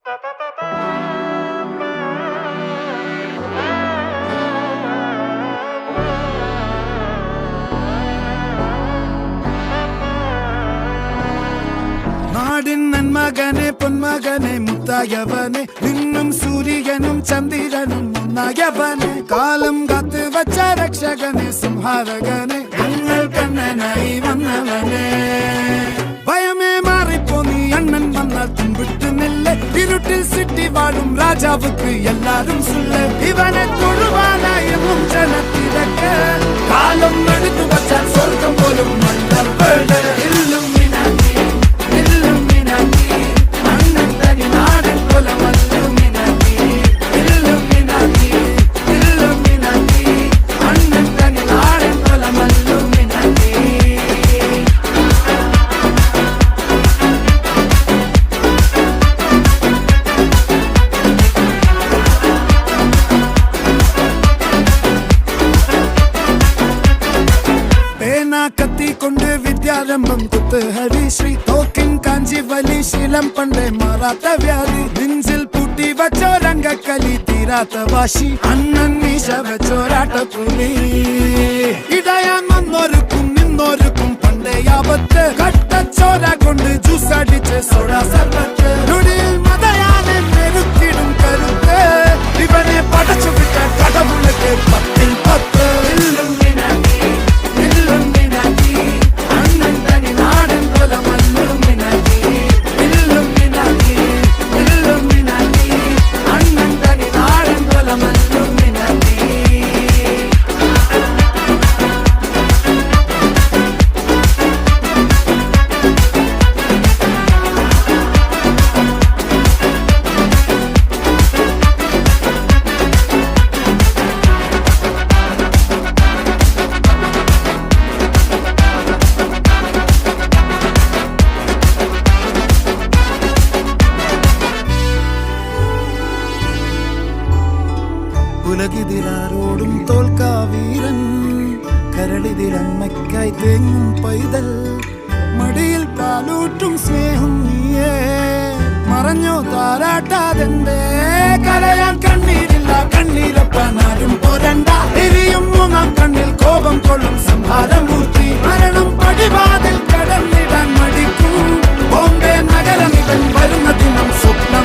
നാടിൻ നന്മകനെ പൊന്മകനെ മുത്തായവനെ നിന്നും സൂര്യനും ചന്ദ്രനും ഒന്നായവനെ കാലം കാത്ത് വച്ച രക്ഷകനെ സംഹാരകനെ ഞങ്ങൾ കണ്ണനായി വന്നവനെ ഭയമേ മാറിപ്പോ നീ അണ്ണൻ വന്നാൽ തുമ്പിട്ട് നെല്ല് ഇരുട്ടിൽ സിറ്റി വാഴും രാജാവുക്ക് എല്ലാരും സുല്ല് ഇവനെ തൊഴുവാനായി എന്നും ജനത്തിരക്ക് കാലം എടുത്തു വച്ചാൽ സ്വർഗം പോലും മണ്ണർവേട് കത്തിക്കൊണ്ട് വിദ്യാരംഭം കുത്ത് ഹരിശ്രീ തോക്കിൻ കാഞ്ചി വലി ശീലം പണ്ടേ മാറാത്ത വ്യാധി നെഞ്ചിൽ പൂട്ടി വച്ചോരംഗക്കലി തീരാത്ത വാശി അണ്ണൻ മീശ വെച്ചോരാട്ടപ്പുലി ഇടയാൻ വന്നോരുക്കും നിന്നോരുക്കും പണ്ടേ ആപത്ത് കട്ടച്ചോര കൊണ്ട് ജ്യൂസ് അടിച്ച് സോഡാ സർബത്ത് നുടിയിൽ മതയാനെ മെരുക്കിടും കരുത്ത് ഇവനെ പടച്ചു വിട്ട കടവുളക്ക് 10-10 ഉലകിതിരാരോടും തോൽക്കാ വീരൻ കരളിതിരമ്മയ്ക്കായി തേങ്ങും പൈതൽ മടിയിൽ പാലൂട്ടും സ്നേഹം നീയേ മറഞ്ഞോ താരാട്ടാതെന്തേ കരയാൻ കണ്ണീരില്ല കണ്ണീരപ്പനാരും പോരണ്ട എരിയും മൂന്നാം കണ്ണിൽ കോപം കൊള്ളും സംഹാരമൂർത്തി മരണം പടിവാതിൽ കടന്നിടാൻ മടിക്കും ബോംബെ നഗരമിവൻ വരുന്ന ദിനം സ്വപ്നം